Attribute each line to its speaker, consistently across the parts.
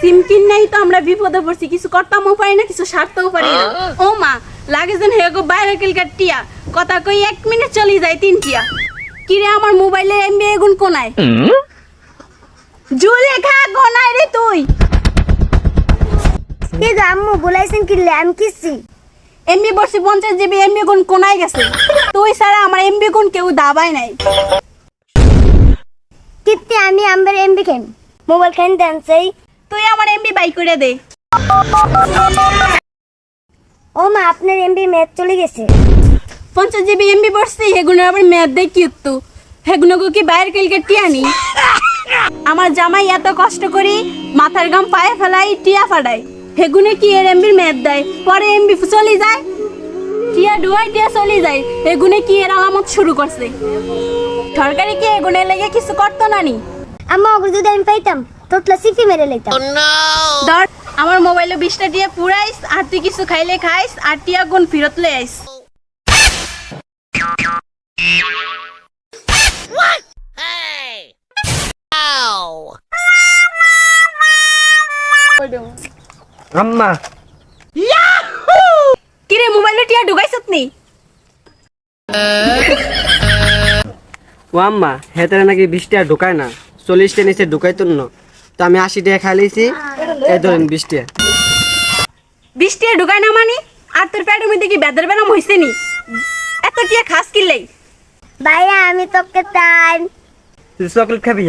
Speaker 1: সিম কিনাই তো আমরা বিপদে পড়ছি, কিছু করতেও পারি না, কিছু সারতেও পারি না। ও মা, লাগে যেন হেগো বাইরে কিলকার টিয়া, কথা কই 1 মিনিট চলে যায় 3 টিয়া। কিরে আমার মোবাইলে এমবি এগুন কোনায়? জুলেখা কোনায় রে তুই?
Speaker 2: কি গো আম্মু বলাইছেন কি ল্যাম কিসি?
Speaker 1: এমবি বসে 50 জিবি এমবি গুণ কোনায় গেছে? তুই ছাড়া আমার এমবি গুণ কেউ দাবাই নাই।
Speaker 2: কিত্তে আমি আম্বের এমবি খেম মোবাইল খান দেন সেই।
Speaker 1: তুই আমার এমবি বাই করে দে।
Speaker 2: ও মা আপনার এমবি ম্যাচ চলে গেছে।
Speaker 1: 50 জিবি এমবি বসছি, হেগুনো আবার ম্যাথ দেয় কি তো? হেগুনো কি বাইরে কিলকে টিয়ানি? আমার জামাই এত কষ্ট করি মাথার গাম পায়ে ফেলাই টিয়া ফাড়াই, হেগুনে কি এর এমবির ম্যাথ দেয়? পরে এমবি চলে যায়, টিয়া ডুয়াই টিয়া চলে যায়, হেগুনে কি এর আলামত শুরু করছে? সরকারি কি এগুনে লেগে কিছু করতো না নি?
Speaker 2: আম্মা ওগুলো যদি আমি পাইতাম তোতলা সিফি মেরে লইতাম।
Speaker 1: ধর আমার মোবাইলে 20টা টিয়া পুরাইস, আর তুই কিছু খাইলে খাইস, আর টিয়া গুণ ফেরত লই আইস।
Speaker 3: আম্মা
Speaker 1: কিরে মোবাইলে টিয়া ঢুকাইছত নি?
Speaker 3: ও আম্মা হেতারে নাকি 20 টাকা ঢুকায় না, 40 টাকা নিচে ঢুকাইতো না, তো আমি 80 টাকা খাই লইছি, এই ধরেন 20 টাকা।
Speaker 1: 20 টিয়া ঢুকায় না মানে? আর তোর পেটের মধ্যে কি বেদের বেরাম হইছে নি? এত টিয়া খাস কিলাই?
Speaker 2: ভাইয়া আমি তোকে তাই।
Speaker 3: তুই চকলেট খাবি?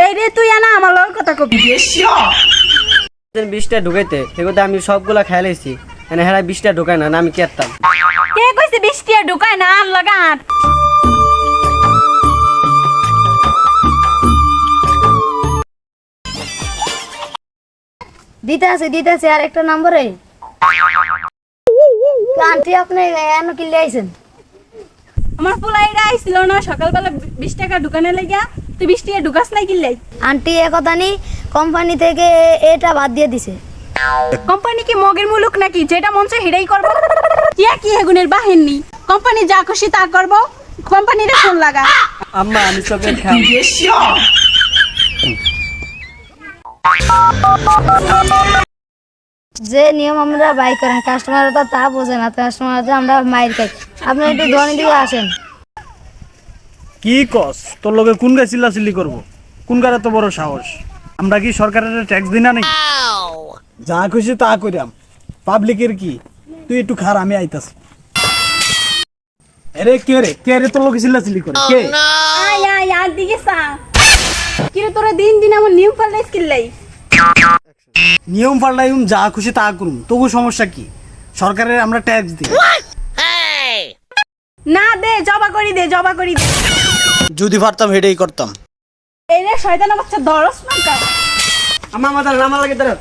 Speaker 1: এই রে তুই আনা আমার লগে কথা কবি।
Speaker 3: 20 টাকা ঢুকাইতে সেগুলো আমি সবগুলা খাই লইছি, মানে হেরা 20 টাকা ঢুকায় না, না আমি কেতাম।
Speaker 1: কে কইছে 20 টিয়া ঢুকায় না? আর লাগা আর
Speaker 2: দিতে আছে আর একটা নম্বরে। আন্টি আপনি এনে কি লাইছেন?
Speaker 1: আমার পোলাইরা আইছিল না সকালবেলা 20 টাকা ঢুকানে লাগিয়া, তুই 20 টিয়া ঢুকাস নাই কিলাই?
Speaker 2: আন্টি এ কথা নি কোম্পানি থেকে এটা বাদ দিয়ে দিছে।
Speaker 1: কোম্পানি কি মগের মুলুক নাকি যেটা মন চায় হেডাই করব? টিয়া কি হেগুনের বাহির নি? কোম্পানি যা খুশি তা করব, কোম্পানির ফোন লাগা।
Speaker 3: আম্মা আমি চকলেট খাই।
Speaker 2: যে নিয়ম আমরা বাই করেন কাস্টমার তো তা বোঝে না, কাস্টমার আমরা মাইর খাই। আপনি একটু ধনী দিকে আসেন।
Speaker 4: কি কস তোর লগে কোন গায়ে চিল্লাচিল্লি করবো? কোন গায়ে এত বড় সাহস? আমরা কি সরকারের ট্যাক্স দিই না নাকি? যা খুশি তা করিয়াম, পাবলিকের কি? তুই একটু খার, আমি আইতাছি। আরে কে রে তোর লগে চিল্লাচিল্লি করে কে?
Speaker 1: আয় আয় আর দিকে সা। কিরে তোরা দিন দিন আমার নিউ পাল্টাইস কিলাই?
Speaker 4: নিয়ম পাল্টাইম, যা খুশি তা করুম, তবু সমস্যা কি? সরকারের আমরা ট্যাক্স দিই।
Speaker 1: না দে, জবা করি দে, জবা করি দে।
Speaker 4: যদি পারতাম হেডেই করতাম।
Speaker 1: এই রে শয়তানা বাচ্চা ধরস না কা?
Speaker 3: আম্মা মাথার নামা লাগে দাঁড়া।